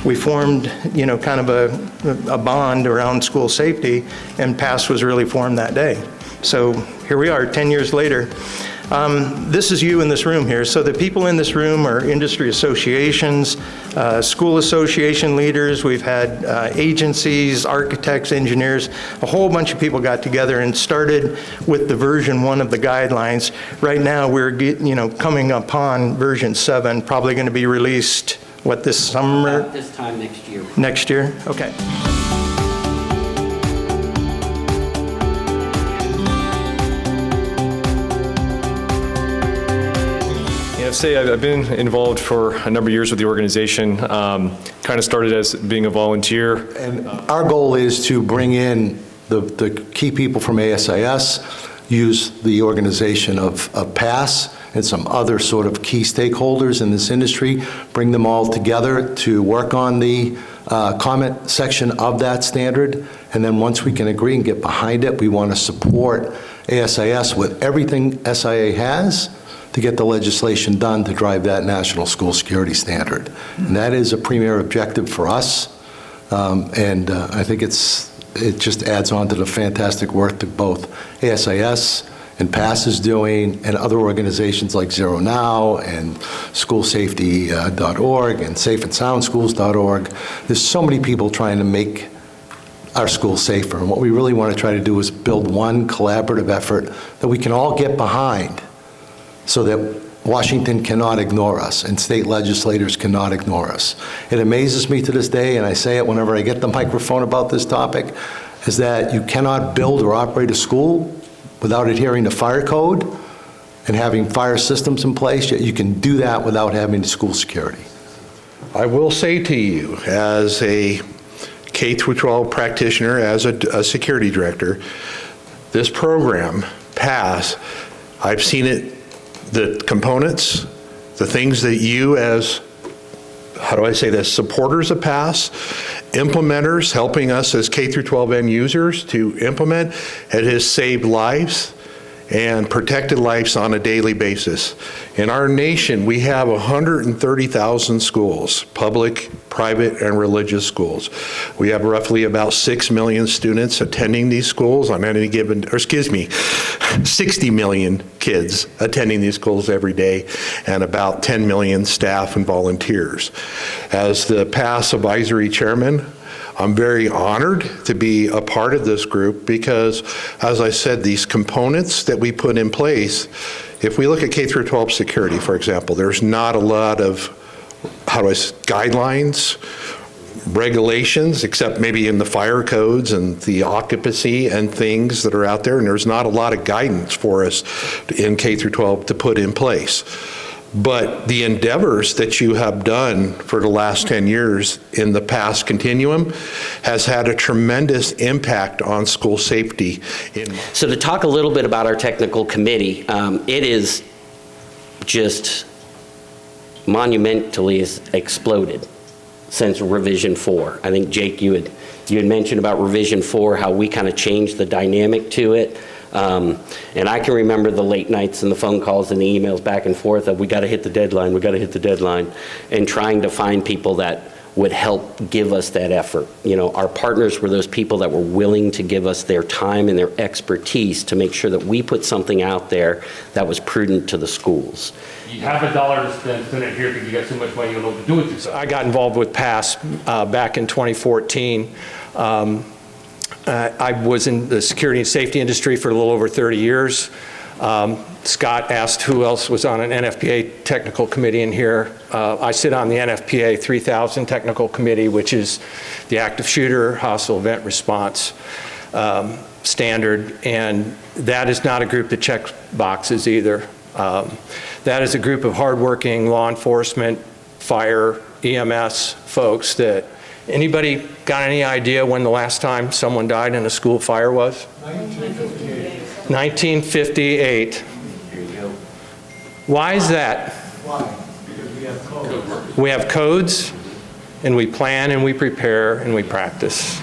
we formed, kind of a bond around school safety, and PASS was really formed that day. So here we are 10 years later. This is you in this room here. So the people in this room are industry associations, school association leaders. We've had agencies, architects, engineers. A whole bunch of people got together and started with the version 1 of the guidelines. Right now we're coming upon version 7, probably going to be released, what, this summer? About this time next year. Next year? Okay. I've been involved for a number of years with the organization. Kind of started as being a volunteer. And our goal is to bring in the key people from ASIS, use the organization of PASS and some other sort of key stakeholders in this industry, bring them all together to work on the comment section of that standard. And then once we can agree and get behind it, we want to support ASIS with everything SIA has to get the legislation done to drive that national school security standard. And that is a premier objective for us. I think it just adds on to the fantastic work that both ASIS and PASS is doing, and other organizations like Zero Now and schoolsafety.org and safeandsoundschools.org. There's so many people trying to make our schools safer. And what we really want to try to do is build one collaborative effort that we can all get behind, so that Washington cannot ignore us and state legislators cannot ignore us. It amazes me to this day, and I say it whenever I get the microphone about this topic, is that you cannot build or operate a school without adhering to fire code and having fire systems in place, yet you can do that without having school security. I will say to you, as a K-12 practitioner, as a security director, this program, PASS, I've seen it, the components, the things that you as, how do I say this, supporters of PASS, implementers, helping us as K-12 end users to implement, it has saved lives and protected lives on a daily basis. In our nation, we have 130,000 schools, public, private, and religious schools. We have roughly about 6 million students attending these schools on any given, or excuse me, 60 million kids attending these schools every day, and about 10 million staff and volunteers. As the PASS advisory chairman, I'm very honored to be a part of this group because, as I said, these components that we put in place, if we look at K-12 security, for example, there's not a lot of, guidelines, regulations, except maybe in the fire codes and the occupancy and things that are out there, and there's not a lot of guidance for us in K-12 to put in place. But the endeavors that you have done for the last 10 years in the PASS continuum has had a tremendous impact on school safety. So to talk a little bit about our technical committee, it is just monumentally exploded since revision 4. I think, Jake, you had mentioned about revision 4, how we kind of changed the dynamic to it. And I can remember the late nights and the phone calls and the emails back and forth of, we got to hit the deadline, we got to hit the deadline, and trying to find people that would help give us that effort. You know, our partners were those people that were willing to give us their time and their expertise to make sure that we put something out there that was prudent to the schools. You have $1 to spend it here because you got so much money you don't know what to do with yourself. I got involved with PASS back in 2014. I was in the security and safety industry for a little over 30 years. Scott asked who else was on an NFPA technical committee in here. I sit on the NFPA 3000 technical committee, which is the active shooter hostile event response standard, and that is not a group that checks boxes either. That is a group of hardworking law enforcement, fire, EMS folks that, anybody got any idea when the last time someone died in a school fire was? 1958. 1958. Here you go. Why is that? Why? Because we have codes. We have codes, and we plan, and we prepare, and we practice.